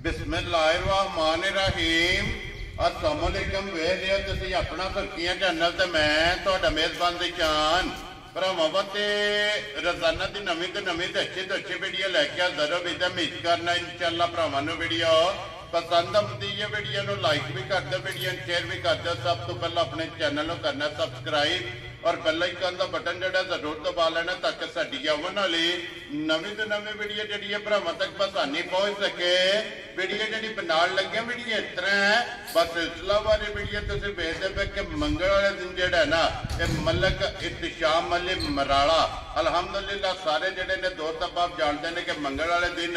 बिस्मिल्लाहिर्रहमानिर्रहीम। अस्सलाम वालेकुम। वेख लिया तुसीं अपना सुर्खियां चैनल ते मैं तुहाडा मेज़बान दिशान भरावां ते रोजाना की नवीं तो अच्छी वीडियो लैके हाज़र हो। बेटा उम्मीद करना इंशाअल्लाह भरावां नूं वीडियो पसंद आती है। वीडियो नूं लाइक भी कर दो, वीडियो शेयर भी कर दो। सब तो पहले अपने चैनल नूं करना सब्सक्राइब और बेल आइकन का बटन जो जरूर दबा लेना ताकि साडी आने वाली नवीं तो नवीं वीडियो जी है भरावां तक आसानी पहुँच सके। वीडियो जी बनाने लगे वीडियो इस तरह है, बस सिलसिलावार वीडियो तुम देखते पे कि मंगल वाले दिन जोड़ा ना ये मलक इत्तिशाम अली मराड़ा अलहमदुलिल्लाह सारे जोड़े ने दोस्त आप जानते हैं कि मंगल वाले दिन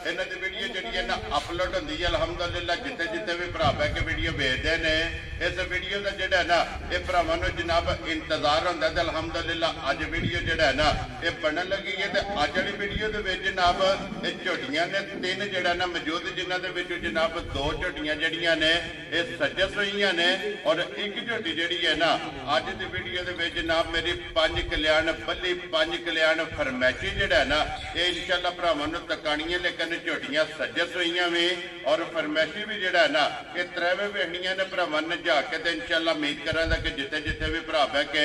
इन्हों की वीडियो जी है ना अपलोड होती है। अलहमदुलिल्लाह जिते जिते भी भरा बह के वीडियो भेजते हैं इस वीडियो का जोड़ा ना ये भरावां नूं जनाब इंतजार होंदा ते अलहमदुलिल्लाह अज वीडियो जोड़ा ना ये बनन लगी है। तो अज वाली वीडियो के जनाब ये झोटियां ने तीन जोड़ा ना मौजूद जिन्हां दे विच जनाब दो झोटियां जड़ियां ने ये सज्जस हुई ने और एक झोटी जी है ना अज की वीडियो के जनाब मेरी पंज कल्याण बल्ली पंज कल्याण फरमैशी जोड़ा है ना ये इंशाअल्लाह भरावां नूं तकाणियां लेकिन झोटियां सज्जस हुई भी और फरमैशी भी जोड़ा है ना ये त्रेवे वेखनियां ने भरावां ने जा के तो इंशाअल्लाह उम्मीद करांगा कि जिते जिते भी भरा बह के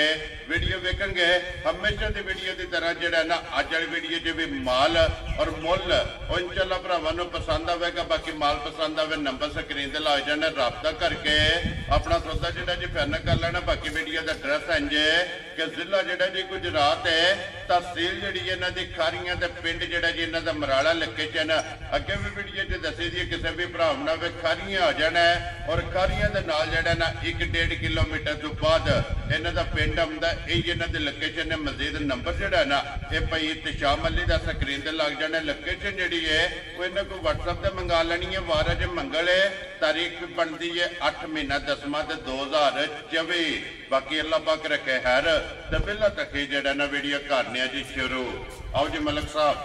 वीडियो वेखेंगे हमेशा की वीडियो की तरह जोड़ा ना अज वाली वीडियो च भी माल और मुल और इंशाअल्लाह भरावां नूं पसंद आवेगा। बाकी माल पसंद आवे नंबर स्क्रीन ते ला जाने राबता करके अपना सौदा जोड़ा जी फाइनल कर लेना। बाकी वीडियो का एड्रैस इंज है कि जिला जोड़ा जी गुजरात है, तहसील जी इन्हों की खारियां ते पिंड जोड़ा जी इन्हों का मराड़ा लोकेशन अगे भी वीडियो च दसी दी किसी भी भरा ना वे खारियां आ जाना है और खारियां के नाल जोड़ा ना 1-1.5 किलोमीटर तो बाद इन्हों का पिंड आंदा यही इन्हों की लोकेशन है। मजीद नंबर जोड़ा ना ये भाई इत्तिशाम अली का स्क्रीन ते लग जाना। लोकेशन जी है वो इन्हों को व्हाट्सएप से मंगा लेनी है। वार अज मंगल है, तारीख बनती है 8 महीना 10वां 2024। बाकी अल्लाह पाक रखे हैर तो पहला तक ही जड़ा ना वीडियो करने जी शुरू। आओ जी मलक साहब।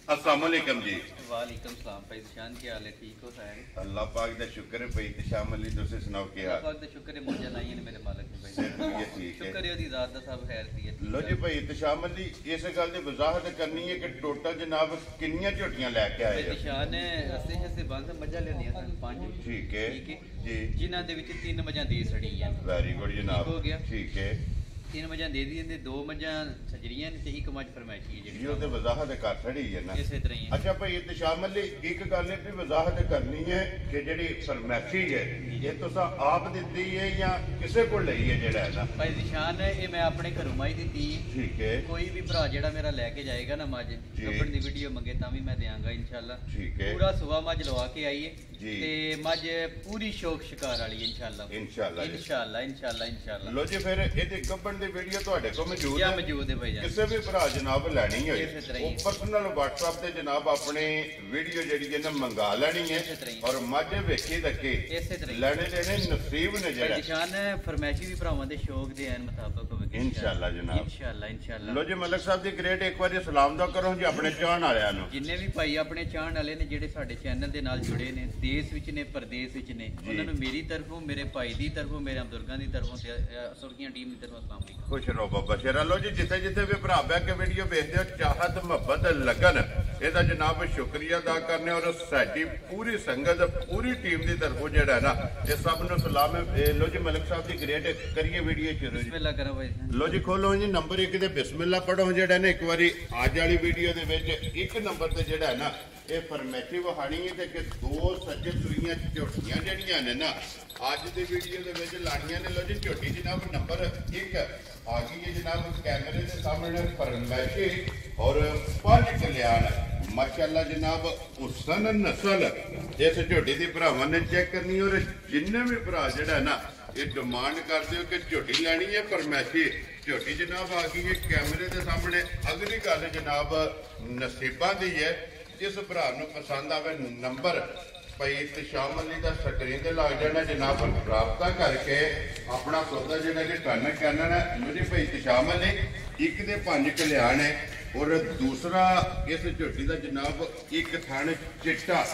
अस्सलाम वालेकुम जी। वालेकुम सलाम भाई दिशान की हाल है? ठीक हो सारे? अल्लाह पाक दा शुक्र है भाई इत्तिशाम अली तुसी सुनाओ क्या हाल? अल्लाह पाक दा शुक्र है मुझे नहीं है मेरे मालिक ने भाई ठीक है शुक्र है ओदी जात दा सब खैर दी है। लो जी भाई इत्तिशाम अली इस गल दी वजाहत करनी है कि टोटल जनाब कितनियां झोटियां लेके आए हो? दिशान ने अस्से हसे बंद मजा लेनियां सन 5 ठीक है जी जिन्हां दे विच 3 मजा दे छड़ी है। वेरी गुड जनाब हो गया ठीक है 3 मजा दे दी ने 2 मजा सजरियां ने ते 1 मज फरमाइशी है जी ओदे वजाहत कर छड़ी है ना इसे तरह ही है। अच्छा भाई इत्तिशाम अली एक गल भी वजाहत करनी है कि जेडी फरमाइशी है ये तुसा आप दित्ती है या किसे को लई है जेड़ा है ना? भाई दिशान ये मैं अपने घरों माई दी ठीक है। कोई भी भरा जेड़ा मेरा लेके जाएगा ना मज कपड़ दी वीडियो मंगे ता भी मैं देंगा इंशाल्लाह। ठीक है पूरा सुबह मज लवा के आई है जी ते मज पूरी शौक शिकार वाली इंशाल्लाह इंशाल्लाह इंशाल्लाह इंशाल्लाह इंशाल्लाह। लो जी फिर इहदे कपड़ दी वीडियो ਤੁਹਾਡੇ ਕੋਲ ਮੌਜੂਦ या है? मौजूद है भाई जान ਕਿਸੇ ਵੀ ਭਰਾ ਜਨਾਬ ਲੈਣੀ ਹੋਏ ਇਸੇ ਤਰ੍ਹਾਂ ਹੀ ਉਹ ਪਰਸਨਲ WhatsApp ਤੇ ਜਨਾਬ ਆਪਣੀ ਵੀਡੀਓ ਜਿਹੜੀ ਹੈ ਨਾ ਮੰਗਾ ਲੈਣੀ ਹੈ ਇਸੇ ਤਰ੍ਹਾਂ ਹੀ ਔਰ ਮਾਝੇ ਵੇਖੀ ਰੱਖੇ ਇਸੇ ਤਰ੍ਹਾਂ ਹੀ ਲੈਣੇ ਦੇਣੇ ਨਸੀਬ ਨੇ भाई ਜਿਹੜਾ निशान फरमाइशी भी भरावां दे शौक दे एन मुताबिक होवे इंशाल्लाह जनाब इंशाल्लाह इंशाल्लाह। लो जी मलक साहब दी ग्रेट एक बार सलाम दा करो जी अपने चाहण वाਲਿਆਂ ਨੂੰ जिन्ने भी भाई अपने चाहण वाले ने ਜਿਹੜੇ ਸਾਡੇ ਚੈਨਲ ਦੇ ਨਾਲ ਜੁੜੇ ਨੇ ਦੇਸ਼ ਵਿੱਚ ਨੇ ਪਰਦੇਸ ਵਿੱਚ ਨੇ ਉਹਨਾਂ ਨੂੰ ਮੇਰੀ ਤਰਫੋਂ ਮੇਰੇ ਭਾਈ ਦੀ ਤਰਫੋਂ ਮੇਰੇ ਬਜ਼ੁਰਗਾਂ ਦੀ ਤਰਫੋਂ ਤੇ ਸੁਰਖੀਆਂ ਟੀਮ ਦੀ ਤਰਫੋਂ ਸਲਾਮ ਅਲੈਕੁਮ। खुश रहो बाबा शेरा। लो जी जिथे जिथे भी भरा बह के वीडियो देखते हो चाहत मुहब्बत लगन ਇਹਦਾ ਜਨਾਬ ਸ਼ੁਕਰੀਆ ਅਦਾ ਕਰਨੇ ਔਰ ਸਾਡੀ ਪੂਰੀ ਸੰਗਤ ਪੂਰੀ ਟੀਮ ਦੀ ਤਰਫੋਂ ਜਿਹੜਾ ਹੈ ਨਾ ਇਹ ਸਭ ਨੂੰ ਸਲਾਮ ਹੈ। ਲੋ ਜੀ ਮਲਕ ਸਾਹਿਬ ਦੀ ਗ੍ਰੇਟ ਕਰੀਏ ਵੀਡੀਓ ਸ਼ੁਰੂ ਜੀ। ਬਿਸਮਿਲ੍ਲਾ ਕਰੋ ਭਾਈ। ਲੋ ਜੀ ਖੋਲੋ ਜੀ ਨੰਬਰ 1 ਤੇ ਬਿਸਮਿਲ੍ਲਾ ਪੜੋ ਜਿਹੜਾ ਨਾ ਇੱਕ ਵਾਰੀ ਅੱਜ ਵਾਲੀ ਵੀਡੀਓ ਦੇ ਵਿੱਚ ਇੱਕ ਨੰਬਰ ਤੇ ਜਿਹੜਾ ਹੈ ਨਾ ਇਹ ਫਰਮੈਸ਼ੀ ਵਹਾਣੀ ਹੈ ਤੇ ਕਿ ਦੋ ਸੱਜੇ ਸੂਈਆਂ ਝੋਟੀਆਂ ਜਿਹੜੀਆਂ ਨੇ ਨਾ ਅੱਜ ਦੀ ਵੀਡੀਓ ਦੇ ਵਿੱਚ ਲਾਣੀਆਂ ਨੇ। ਲੋ ਜੀ ਝੋਟੀ ਜਨਾਬ ਨੰਬਰ 1 आ गई है जनाब कैमरे के सामने फरमैशी और 5 कल्याण माशाअल्लाह जनाब हुसन नस्ल इस झोटी की भरावां ने चेक करनी और जिन्ने भी भरा जिहड़ा ना ये डिमांड करते हो कि झोटी लैनी है फरमैशी झोटी जनाब आ गई है कैमरे के सामने। अगली गल जनाब नसीबां दी है जिस भरा नूं पसंद आवे नंबर भाई इत्तिशाम अली का स्क्रीन ते लग जाना जनाब राबता करके अपना सौदा जिहड़ा कि फाइनल करना है। मुझे भाई इत्तिशाम अली 1 ते 5 कल्याण है ਔਰ ਦੂਸਰਾ ਇਸ ਝੋਟੀ ਦਾ ਜਨਾਬ ਇੱਕ ਥਣ ਚਿੱਟਾ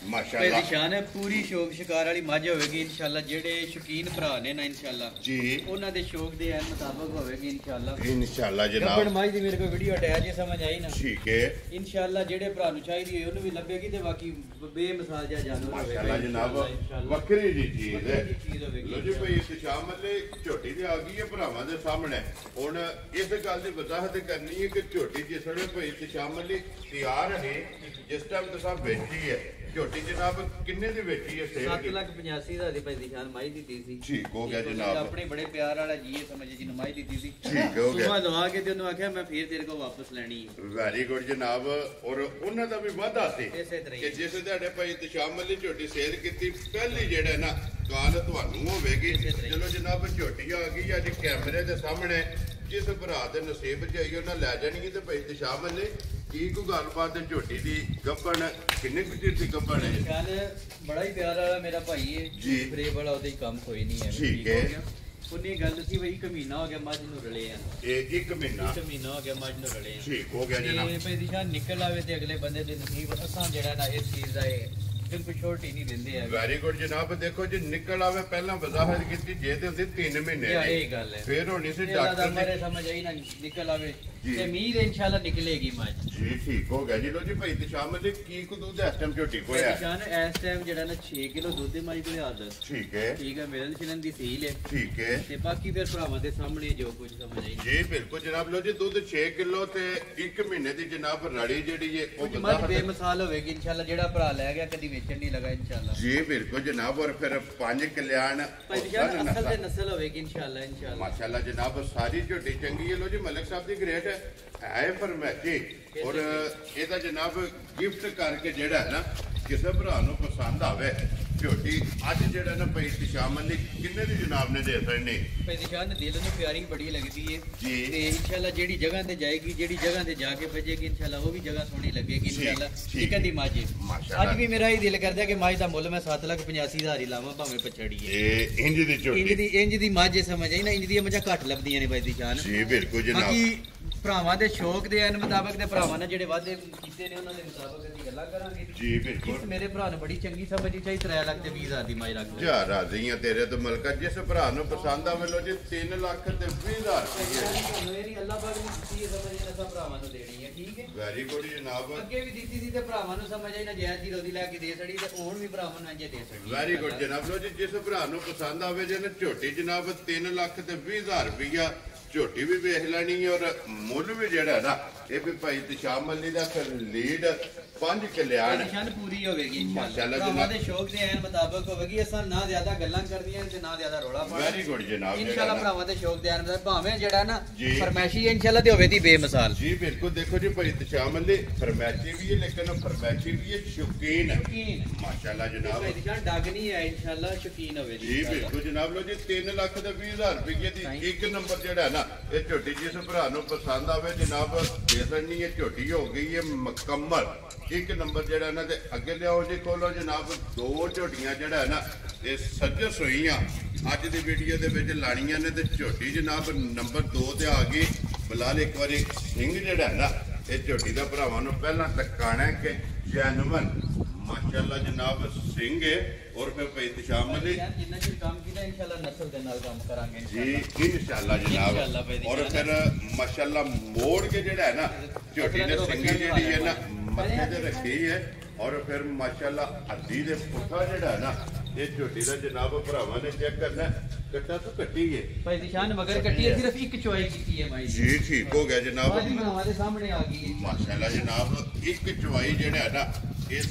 ਮਾਸ਼ਾਅੱਲਾ ਨਿਸ਼ਾਨ ਹੈ ਪੂਰੀ ਸ਼ੌਕ ਸ਼ਿਕਾਰ ਵਾਲੀ ਮੱਝ ਹੋਵੇਗੀ ਇਨਸ਼ਾਅੱਲਾ। ਜਿਹੜੇ ਸ਼ੌਕੀਨ ਭਰਾ ਨੇ ਨਾ ਇਨਸ਼ਾਅੱਲਾ ਜੀ ਉਹਨਾਂ ਦੇ ਸ਼ੌਕ ਦੇ ਐਨ ਮੁਤਾਬਕ ਹੋਵੇਗੀ ਇਨਸ਼ਾਅੱਲਾ। ਇਨਸ਼ਾਅੱਲਾ ਗੱਬੜ ਜਨਾਬ ਮੱਝ ਦੀ ਮੇਰੇ ਕੋਲ ਵੀਡੀਓ ਅਟੈਚ ਹੈ, ਸਮਝ ਆਈ ਨਾ। ਠੀਕ ਹੈ ਇਨਸ਼ਾਅੱਲਾ ਜਿਹੜੇ ਭਰਾ ਨੂੰ ਚਾਹੀਦੀ ਹੋਏ ਉਹਨੂੰ ਵੀ ਲੱਭੇਗੀ ਤੇ ਬਾਕੀ ਬੇਮਿਸਾਲ ਜਿਹਾ ਜਾਨਵਰ ਮਾਸ਼ਾਅੱਲਾ ਜਨਾਬ ਇਨਸ਼ਾਅੱਲਾ। ਵੱਖਰੀ ਜੀ ਚੀਜ਼ ਹੈ। ਚੀਜ਼ ਹੋਵੇਗੀ ਲੋ ਜੀ ਭਾਈ ਇਤਸ਼ਾਮ ਮੱਲੇ ਝੋਟੀ ਤੇ ਆ ਗਈ ਹੈ ਭਰਾਵਾਂ ਦੇ ਸਾਹਮਣੇ। ਹੁਣ ਇਸ ਗੱਲ ਦੀ ਵਜ਼ਾਹਤ ਕਰਨੀ ਹੈ ਕਿ ਝੋਟੀ ਜਿਸ ਵੇਲੇ ਭਾਈ ਇਤਸ਼ਾਮ ਮੱਲੇ ਤਿਆਰ ਹੈ ਜਿਸ ਟਾਈਮ ਤੁਸੀਂ ਵੇਚੀ ਹੈ ਝੋਟੀ ਜਨਾਬ ਕਿੰਨੇ ਦੀ ਵੇਚੀ ਹੈ? 7,85,000 ਦੀ ਪੈਂਦੀ ਸ਼ਾਨ ਮਾਈ ਦਿੱਤੀ ਸੀ। ਠੀਕ ਹੋ ਗਿਆ ਜਨਾਬ। ਆਪਣੇ ਬੜੇ ਪਿਆਰ ਵਾਲਾ ਜੀ ਇਹ ਸਮਝੇ ਜੀ ਨਮਾਈ ਦਿੱਤੀ ਸੀ। ਠੀਕ ਹੋ ਗਿਆ। ਸੁਭਾ ਦਵਾ ਕੇ ਤੇ ਉਹਨੂੰ ਆਖਿਆ ਮੈਂ ਫੇਰ ਤੇਰੇ ਕੋਲ ਵਾਪਸ ਲੈਣੀ ਹੈ। ਵੈਰੀ ਗੁੱਡ ਜਨਾਬ। ਔਰ ਉਹਨਾਂ ਦਾ ਵੀ ਵਾਅਦਾ ਸੀ ਇਸੇ ਤਰ੍ਹਾਂ ਕਿ ਜਿਸ ਤੁਹਾਡੇ ਭਾਈ ਇਤਸ਼ਾਮ ਮੱਲੇ ਝੋਟੀ ਸੇਲ ਕੀਤੀ ਪਹਿਲੀ ਜਿਹੜਾ ਨਾ ਕਾਲ ਤੁਹਾਨੂੰ ਹੋਵੇਗੀ। ਚਲੋ ਜਨਾਬ ਝੋਟੀ ਆ ਗਈ ਅੱਜ ਕੈਮਰੇ ਦੇ ਸਾਹਮਣੇ। ਜਿਸ ਭਰਾ ਦੇ ਨਸੀਬ ਚ ਆਈ ਉਹਨਾਂ ਲੈ ਜਾਣੀ ਤੇ ਭਾਈ ਇਤਸ਼ਾਮ ਮੱਲੇ ਕੀ ਕੋਈ ਗੱਲਬਾਤ ਹੈ ਝੋਟੀ ਦੀ ਗੱਭਣ ਕਿੰਨੇ ਕੁ ਚਿਰ ਦੀ ਗੱਭਣ ਹੈ? ਨਿਸ਼ਾਨ ਬੜਾ ਹੀ ਪਿਆਰ ਵਾਲਾ ਮੇਰਾ ਭਾਈ ਹੈ ਜੀ। ਫਰੇਬ ਵਾਲਾ ਉਹਦੇ ਕੰਮ ਕੋਈ ਨਹੀਂ ਹੈ। ਠੀਕ ਹੈ। ਉਹਨੇ ਗੱਲ ਸੀ ਬਈ 1 ਮਹੀਨਾ ਹੋ ਗਿਆ ਮੱਝ ਨੂੰ ਰਲੇ ਆ। ਇਹ 1 ਮਹੀਨਾ 1 ਮਹੀਨਾ ਹੋ ਗਿਆ ਮੱਝ ਨੂੰ ਰਲੇ ਆ। ਠੀਕ ਹੋ ਗਿਆ ਜਨਾਬ। ਤੇ ਭਾਈ ਨਿਸ਼ਾਨ ਨਿਕਲ ਆਵੇ ਤੇ ਅਗਲੇ ਬੰਦੇ ਦੇ ਨਸੀਬ ਅਸਾਂ ਜਿਹੜਾ ਨਾ ਇਸ ਚੀਜ਼ ਦਾ ਇਹ ਬਿਲਕੁਲ ਛੋਟੀ ਨਹੀਂ ਦਿੰਦੇ ਆ। ਵੈਰੀ ਗੁੱਡ ਜਨਾਬ। ਦੇਖੋ ਜੀ ਨਿਕਲ ਆਵੇ ਪਹਿਲਾਂ ਵਜ਼ਾਹਤ ਕੀਤੀ ਜੇ ਤੇ ਹੁੰਦੀ 3 ਮਹੀਨੇ ਇਹ ਗੱਲ ਹੈ। ਫਿਰ ਹੋਣੀ ਸੀ ਡਾਕਟਰ ਡਾਕਟਰ ਮੇਰੇ ਨੇ। ਸਮਝ ਆਈ ਨਾ ਨਿਕਲ ਆਵੇ ਜੀ। ਤੇ ਉਮੀਦ ਹੈ ਇਨਸ਼ਾਅੱਲਾ ਨਿਕਲੇਗੀ ਮੱਝ। ਜੀ ਠੀਕ ਹੋ ਗਿਆ ਜੀ। ਲੋ ਜੀ ਭਾਈ ਇਤਸ਼ਾਮ ਮੱਲੇ ਕੀ ਕੁ ਦੁੱਧ ਇਸ ਟਾਈਮ ਝੋਟੀ ਕੋਲ ਹੈ? ਨਿਸ਼ਾਨ ਇਸ ਟਾਈਮ ਜਿਹੜਾ ਨਾ 6 ਕਿਲੋ ਦੁੱਧ ਦੀ ਮੱਝ ਕੋਲ ਹਾਜ਼ਰ। ਠੀਕ ਹੈ ਠੀਕ ਹੈ ਮਿਲਣ ਛਿਲਣ ਦੀ ਸੀਲ ਹੈ ਠੀਕ ਹੈ ਤੇ ਬਾਕੀ ਫਿਰ ਭਰਾਵਾਂ ਦੇ ਸਾਹਮਣੇ ਜੋ ਕੁਝ ਸਮਝ ਆਈ। ਜੀ ਬਿਲਕੁਲ ਜਨਾਬ। ਲੋ ਜੀ ਦੁੱਧ 6 ਕਿਲੋ ਤੇ 1 ਮਹੀਨੇ ਦੀ ਜਨਾਬ ਰੜੀ ਜਿਹੜੀ ਹੈ ਉਹ ਕੁਝ ਮੱਝ ਵਜ਼ਾਹਤ ਬੇਮਿਸਾਲ ਹੋਵੇਗੀ ਇਨਸ਼ਾਅੱਲਾ। ਜਿਹੜਾ ਭਰਾ ਲੈ ਗਿਆ ਕਦੀ ਵੇਚਣ ਨਹੀਂ ਲਗਾ ਇਨਸ਼ਾਅੱਲਾ। ਜੀ ਬਿਲਕੁਲ ਜਨਾਬ। ਔਰ ਫਿਰ 5 ਕਲਿਆਣ ਭਾਈ ਨਿਸ਼ਾਨ ਅਸਲ ਤੇ ਨਸਲ ਹੋਵੇਗੀ ਇਨਸ਼ਾਅੱਲਾ ਇਨਸ਼ਾਅੱਲਾ। ਮਾਸ਼ਾਅੱਲਾ ਜਨਾਬ ਸਾਰੀ ਝੋਟੀ ਚੰਗੀ ਹੈ। ਲੋ ਜੀ ਮਲਕ ਸਾਹਿਬ ਦੀ ਗ੍ਰੇਟ ਹੈ ਫਰਮੈਚੀ। ਔਰ ਇਹਦਾ ਜਨਾਬ ਗਿਫਟ ਕਰਕੇ ਜਿਹੜਾ ਹੈ ਨਾ ਕਿਸੇ ਭਰਾ ਨੂੰ ਪਸੰਦ ਆਵੇ ਝੋਟੀ ਅੱਜ ਜਿਹੜਾ ਨਾ ਭਾਈ ਇਤਸ਼ਾਮ ਮੱਲੇ ਕਿੰਨੇ ਦੀ ਜਨਾਬ ਨੇ ਦੇ ਸਕਣੀ? ਭਾਈ ਨਿਸ਼ਾਨ ਦਿਲ ਨੂੰ ਪਿਆਰੀ ਬੜੀ ਲੱਗਦੀ ਹੈ ਜੀ। ਤੇ ਇਨਸ਼ਾਅੱਲਾ ਜਿਹੜੀ ਜਗ੍ਹਾ ਤੇ ਜਾਏਗੀ ਜਿਹੜੀ ਜਗ੍ਹਾ ਤੇ ਜਾ ਕੇ ਭਜੇਗੀ ਇਨਸ਼ਾਅੱਲਾ ਉਹ ਵੀ ਜਗ੍ਹਾ ਸੋਹਣੀ ਲੱਗੇਗੀ ਇਨਸ਼ਾਅੱਲਾ। ਠੀਕ ਠੀਕ ਦੀ ਮੱਝ ਹੈ। ਮਾਸ਼ਾਅੱਲਾ। ਅੱਜ ਵੀ ਮੇਰਾ ਹੀ ਦਿਲ ਕਰਦਾ ਕਿ ਮੱਝ ਦਾ ਮੁੱਲ ਮੈਂ 7,85,000 ਹੀ ਲਾਵਾਂ ਭਾਵੇਂ ਪਛੜੀ ਹੈ। ਇਹ ਇੰਜ ਦੀ ਝੋਟੀ ਇੰਜ ਦੀ ਮੱਝ ਸਮਝ ਆਈ ਨਾ। ਇੰਜ ਦੀਆਂ ਮੱਝਾਂ ਘੱਟ ਲੱਭਦੀਆਂ ਨੇ ਭਾਈ ਨਿਸ਼ਾਨ। ਜੀ ਬਿਲਕੁਲ ਜਨਾਬ। ਬਾਕੀ ਭਰਾਵਾਂ ਦੇ ਸ਼ੌਕ ਦੇ ਐਨ ਮੁਤਾਬਕ ਤੇ ਭਰਾਵਾਂ ਨੇ ਜਿਹੜੇ ਵਾਅਦੇ ਕੀਤੇ ਨੇ ਉਹਨਾਂ ਦੇ ਮੁਤਾਬਕ ਅਸੀਂ ਗੱਲਾਂ ਕਰਾਂਗੇ। ਜੀ ਬਿਲਕੁਲ। ਇਸ ਮੇਰੇ ਭਰਾ ਨੂੰ ਬੜੀ ਚੰਗੀ ਸਮਝੀ ਚਾਹੀ 3,20,000 ਦੀ ਮਾਈ ਰੱਖ ਲੈ। ਜਾ ਰਾਜ਼ੀ ਆ ਤੇਰੇ ਤੋਂ ਮਲਕਾ। ਜਿਸ ਭਰਾ ਨੂੰ ਪਸੰਦ ਆਵੇ ਲੋ ਜੀ 3,20,000 ਤੁਹਾਨੂੰ ਇਹ ਨਹੀਂ ਅੱਲਾਹ ਪਾਕ ਨੇ ਦਿੱਤੀ ਹੈ ਸਮਝ ਇਹਨਾਂ ਭਰਾਵਾਂ ਨੂੰ ਦੇਣੀ ਹੈ। ਠੀਕ ਹੈ ਵੈਰੀ ਗੁੱਡ ਜਨਾਬ। ਅੱਗੇ ਵੀ ਦਿੱਤੀ ਸੀ ਤੇ ਭਰਾਵਾਂ ਨੂੰ ਸਮਝ ਆਈ ਨਾ ਜਾਇਜ਼ ਦੀ ਰੋਦੀ ਲੈ ਕੇ ਦੇ ਛੜੀ ਤੇ ਹੁਣ ਵੀ ਭਰਾਵਾਂ ਨੂੰ ਇੰਜੇ ਦੇ ਛੜੀ। ਵੈਰੀ ਗੁੱਡ ਜਨਾਬ। ਲੋ ਜੀ ਜਿਸ ਭਰਾ ਨੂੰ ਪਸੰਦ ਆਵੇ ਜੇ ਨਾ ਝੋਟੀ ਜਨਾਬ 3,20,000 ਰੁਪਈਆ ਝੋਟੀ ਵੀ ਵੇਖ ਲੈਣੀ ਹੈ। ਔਰ ਮੁੱਲ ਵੀ ਜਿਹੜਾ ਨਾ ਇਹ ਵੀ ਭਾਈ ਇਤਸ਼ਾਮ ਮੱਲੇ ਦਾ ਫਿਰ ਲੀਡ 5 ਕਲਿਆਣ ਨਿਸ਼ਾਨ ਪੂਰੀ ਹੋਵੇਗੀ ਮਾਸ਼ਾਅੱਲਾ ਭਰਾਵਾਂ ਜਨਾਬ। ਦੇ ਸ਼ੌਕ ਦੇ ਐਨ ਮੁਤਾਬਕ ਹੋਵੇਗੀ। ਅਸਾਂ ਨਾ ਜ਼ਿਆਦਾ ਗੱਲਾਂ ਕਰਦੀਆਂ ਤੇ ਨਾ ਜ਼ਿਆਦਾ ਰੌਲਾ ਪਾਉਣਾ। ਵੈਰੀ ਗੁੱਡ ਜਨਾਬ। ਇਨਸ਼ਾਅੱਲਾ ਭਰਾਵਾਂ ਦੇ ਸ਼ੌਕ ਦੇ ਐਨ ਮੁਤਾਬਕ ਭਾਵੇਂ ਜਿਹੜਾ ਨਾ ਜੀ। ਫਰਮਾਇਸ਼ੀ ਇਨਸ਼ਾਅੱਲਾ ਤੇ ਹੋਵੇ ਦੀ ਬੇਮਿਸਾਲ। ਜੀ ਬਿਲਕੁਲ। ਦੇਖੋ ਜੀ ਭਾਈ ਇਤਸ਼ਾਮ ਮੱਲੇ ਫਰਮੈਚੀ ਵੀ ਹੈ ਲੇਕਿਨ ਫਰਮੈਚੀ ਵੀ ਹੈ ਸ਼ੌਕੀਨ ਹੈ ਮਾਸ਼ਾਅੱਲਾ ਜਨਾਬ। ਭਾਈ ਨਿਸ਼ਾਨ ਡੱਗ ਨਹੀਂ ਹੈ ਇਨਸ਼ਾਅੱਲਾ ਸ਼ੌਕੀਨ ਹੋਵੇ ਜੀ ਬਿਲਕੁਲ ਜਨਾਬ। ਲੋ ਜੀ 3,20,000 ਰੁਪਏ ਦੀ ਇੱਕ ਨੰਬਰ ਜਿਹੜਾ ਹੈ ਨਾ ਇਹ ਝੋਟੀ ਜਿਸ ਭਰਾ ਨੂੰ ਪਸੰਦ ਆਵੇ ਜਨਾਬ ਦੇ ਦੇਣੀ ਹੈ। ਝੋਟੀ ਹੋ ਗਈ ਹੈ ਮੁਕੰਮਲ। ਇੱਕ ਨੰਬਰ ਜਿਹੜਾ ਇਹਨਾਂ ਦੇ ਅੱਗੇ ਲਿਆਓ ਜੀ ਖੋਲੋ ਜਨਾਬ। 2 ਝੋਟੀਆਂ ਜਿਹੜਾ ਹੈ ਨਾ ਇਹ ਸੱਜਸ ਹੋਈਆਂ ਅੱਜ ਦੀ ਵੀਡੀਓ ਦੇ ਵਿੱਚ ਲਾਣੀਆਂ ਨੇ ਤੇ ਝੋਟੀ ਜਨਾਬ ਨੰਬਰ 2 ਤੇ ਆ ਗਈ। ਬਲਾਲ ਇੱਕ ਵਾਰੀ ਸਿੰਘ ਜਿਹੜਾ ਹੈ ਨਾ ਇਹ ਝੋਟੀ ਦਾ ਭਰਾਵਾਂ ਨੂੰ ਪਹਿਲਾਂ ਤੱਕਾਣਾ ਕਿ ਜੈਨੂਨ ਮਾਸ਼ਾਅੱਲਾ ਜਨਾਬ ਸਿੰਘ ਹੈ। ਔਰ ਫਿਰ ਭਾਈ ਇਤਸ਼ਾਮ ਮੱਲੇ ਜਿੰਨਾ ਚਿਰ ਕੰਮ ਕੀਤਾ ਇਨਸ਼ਾਅੱਲਾ ਨਸਲ ਦੇ ਨਾਲ ਕੰਮ ਕਰਾਂਗੇ ਜੀ ਇਨਸ਼ਾਅੱਲਾ ਜਨਾਬ। ਔਰ ਫਿਰ ਮਾਸ਼ਾਅੱਲਾ ਮੋੜ ਕੇ ਜਿਹੜਾ ਹੈ ਨਾ ਝੋਟੀ ਦੇ ਸਿੰਗੀ ਜਿਹੜੀ ਹੈ ਨਾ ਮੱਥੇ ਤੇ ਰੱਖੀ ਹੈ। ਔਰ ਫਿਰ ਮਾਸ਼ਾਅੱਲਾ ਹੱਡੀ ਦੇ ਪੁੱਠਾ ਜਿਹੜਾ ਹੈ ਨਾ ਇਹ ਝੋਟੀ ਦਾ ਜਨਾਬ ਭਰਾਵਾਂ ਨੇ ਚੈੱਕ ਕਰਨਾ ਕੱਟਾ ਤੋਂ ਕੱਟੀ ਹੈ ਭਾਈ ਨਿਸ਼ਾਨ ਮਗਰ ਕੱਟੀ ਹੈ ਸਿਰਫ ਇੱਕ ਚੁਆਈ ਕੀਤੀ ਹੈ ਮਾਈ ਜੀ। ਠੀਕ ਹੋ ਗਿਆ ਜਨਾਬ। ਬਾਜੀ ਭਰਾਵਾਂ ਦੇ ਸਾਹਮਣੇ ਆ ਗਈ ਹੈ ਮਾਸ਼ਾਅੱਲਾ ਜਨਾਬ। ਇੱਕ ਚੁਆਈ ਜਿਹੜਾ ਹੈ ਨਾ ਇਸ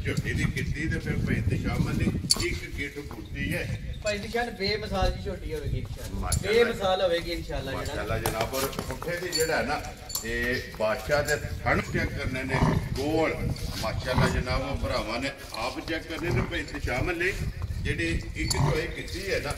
ਝੋਟੀ ਦੀ ਕੀਤੀ ਤੇ ਫਿਰ ਭਾਈ ਇਤਸ਼ਾਮ ਮੱਲੇ ਇੱਕ ਗਿੱਟ ਬੁੱਤੀ ਹੈ। ਭਾਈ ਨਿਸ਼ਾਨ ਬੇਮਿਸਾਲ ਦੀ ਛੋਟੀ ਹੋਵੇਗੀ ਇਨਸ਼ਾਅੱਲਾ। ਮਾਸ਼ਾਅੱਲਾ। ਬੇਮਿਸਾਲ ਹੋਵੇਗੀ ਇਨਸ਼ਾਅੱਲਾ ਜਿਹੜਾ ਮਾਸ਼ਾਅੱਲਾ ਜਨਾਬ। ਔਰ ਪੁੱਠੇ ਦੀ ਜਿਹੜਾ ਹੈ ਨਾ ਇਹ ਬਾਦਸ਼ਾਹ ਦੇ ਥਣ ਚੈੱਕ ਕਰਨੇ ਨੇ ਗੋਲ ਮਾਸ਼ਾਅੱਲਾ ਜਨਾਬ। ਭਰਾਵਾਂ ਨੇ ਆਪ ਚੈੱਕ ਕਰਨੇ ਨੇ ਭਾਈ ਇਤਸ਼ਾਮ ਮੱਲੇ ਜਿਹੜੀ ਇੱਕ ਚੁਆਈ ਕੀਤੀ ਹੈ ਨਾ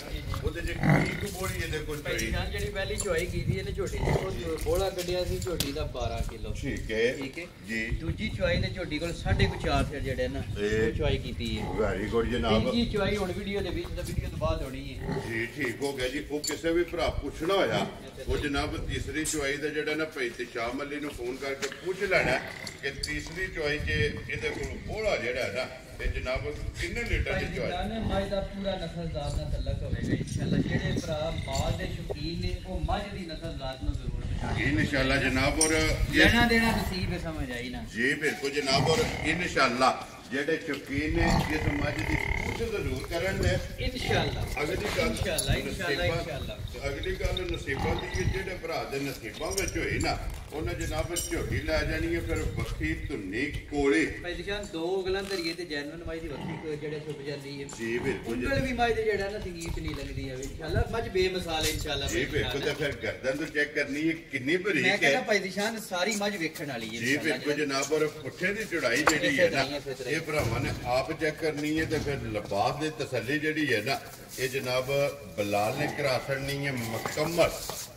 ਉਹਦੇ ਚ ਕੀ ਬੋਲੀ ਇਹਦੇ ਕੋਲ ਭਾਈ ਚੋਈ ਜਾਨ ਜਿਹੜੀ ਪਹਿਲੀ ਚੁਆਈ ਕੀਤੀ ਇਹਨੇ ਝੋਟੀ ਦੀ ਉਹ ਬੋਲਾ ਕੱਢਿਆ ਸੀ ਝੋਟੀ ਦਾ 12 ਕਿਲੋ ਠੀਕ ਹੈ ਜੀ। ਦੂਜੀ ਚੁਆਈ ਨੇ ਝੋਟੀ ਕੋਲ 4.5 ਫਿਰ ਜਿਹੜੇ ਨਾ ਉਹ ਚੁਆਈ ਕੀਤੀ ਹੈ। ਵੈਰੀ ਗੁੱਡ ਜਨਾਬ। ਤੀਜੀ ਚੁਆਈ ਹੁਣ ਵੀਡੀਓ ਦੇ ਵਿੱਚ ਵੀਡੀਓ ਤੋਂ ਬਾਅਦ ਹੋਣੀ ਹੈ ਜੀ। ਠੀਕ ਹੋ ਗਿਆ ਜੀ। ਉਹ ਕਿਸੇ ਵੀ ਭਰਾ ਪੁੱਛਣਾ ਹੋਇਆ ਉਹ ਜਨਾਬ ਤੀਸਰੀ ਚੁਆਈ ਦਾ ਜਿਹੜਾ ਨਾ ਭਾਈ ਤਿਸ਼ਾਮ ਅਲੀ ਨੂੰ ਫੋਨ ਕਰਕੇ ਪੁੱਛ ਲੈਣਾ ਕਿ ਤੀਸਰੀ ਚੁਆਈ 'ਚ ਇਹਦੇ ਕੋਲ ਬੋਲਾ ਜਿਹੜਾ ਨਾ ਇਹ ਜਨਾਬ ਕਿੰਨੇ ਲੀਟਰ ਦੀ ਚੁਆਈ ਜਾਨੇ ਮੱਝ ਦਾ ਪੂਰਾ ਨਸਲਦਾਰ ਨਾਲ ਤਲਕ ਹੋਵੇਗਾ ਇਨਸ਼ਾਅੱਲਾ। ਜਿਹੜੇ ਭਰਾ ਮਾਲ ਦੇ ਸ਼ੌਕੀਨ ਨੇ ਉਹ ਮੱਝ ਦੀ ਨਸਲਦਾਰ ਨੂੰ ਜ਼ਰੂਰ ਪਛਾਣਨ ਇਨਸ਼ਾਅੱਲਾ ਜਨਾਬ। ਔਰ ਲੈਣਾ ਦੇਣਾ ਨਸੀਬ ਹੈ, ਸਮਝ ਆਈ ਨਾ ਜੀ ਬਿਲਕੁਲ ਜਨਾਬ। ਔਰ ਇਨਸ਼ਾਅੱਲਾ ਜਿਹੜੇ ਸ਼ੌਕੀਨ ਨੇ ਇਸ ਮੱਝ ਦੀ ਪੁੱਛ ਜ਼ਰੂਰ ਕਰਨ ਨੇ ਇਨਸ਼ਾਅੱਲਾ। ਅਗਲੀ ਗੱਲ ਇਨਸ਼ਾਅੱਲਾ ਅਗਲੀ ਗੱਲ ਨਸੀਬਾਂ ਦੀ ਜਿਹੜੇ ਭਰਾ ਦੇ ਨਸੀਬਾਂ ਵਿੱਚ ਹੋਈ ਨਾ ਉਹਨੇ ਜਨਾਬ ਝੋਟੀ ਲੈ ਜਾਣੀ ਹੈ ਫਿਰ ਵੱਖੀ ਧੁੰਨੀ ਕੋਲੇ ਭਾਈ ਦਿਸ਼ਾਨ ਦੋ ਗਲਾਂ ਧਰੀਏ ਤੇ ਜੈਨੂਨ ਮਾਈ ਦੀ ਵੱਖੀ ਜਿਹੜੇ ਛੁਪ ਜਾਂਦੀ ਹੈ ਜੀ ਬਿਲਕੁਲ। ਉਂਗਲ ਵੀ ਮਾਈ ਦੇ ਜਿਹੜਾ ਨਾ ਸੰਗੀਤ ਨਹੀਂ ਲੱਗਦੀ ਹੈ ਇਨਸ਼ਾਅੱਲਾ। ਮੱਝ ਬੇਮਿਸਾਲ ਹੈ ਇਨਸ਼ਾਅੱਲਾ। ਜੀ ਬਿਲਕੁਲ। ਤੇ ਫਿਰ ਗਰਦਨ ਤੋਂ ਚੈੱਕ ਕਰਨੀ ਹੈ ਕਿੰਨੀ ਮੈਂ ਬਰੀਕ ਕਹਿੰਦਾ ਹੈ। ਭਾਈ ਦਿਸ਼ਾਨ ਸਾਰੀ ਮੱਝ ਵੇਖਣ ਵਾਲੀ ਹੈ ਜੀ ਬਿਲਕੁਲ ਜਨਾਬ। ਔਰ ਪੁੱਠੇ ਦੀ ਚੜਾਈ ਜਿਹੜੀ ਹੈ ਨਾ ਇਹ ਭਰਾਵਾਂ ਨੇ ਆਪ ਚੈੱਕ ਕਰਨੀ ਹੈ ਤੇ ਫਿਰ ਲਿਬਾਸ ਦੀ ਤਸੱਲੀ ਜਿਹੜੀ ਹੈ ਨਾ ਇਹ ਜਨਾਬ ਬਲਾਲ ਨੇ ਕਰਾ ਛੱਡਣੀ ਹੈ ਮੁਕੰਮਲ।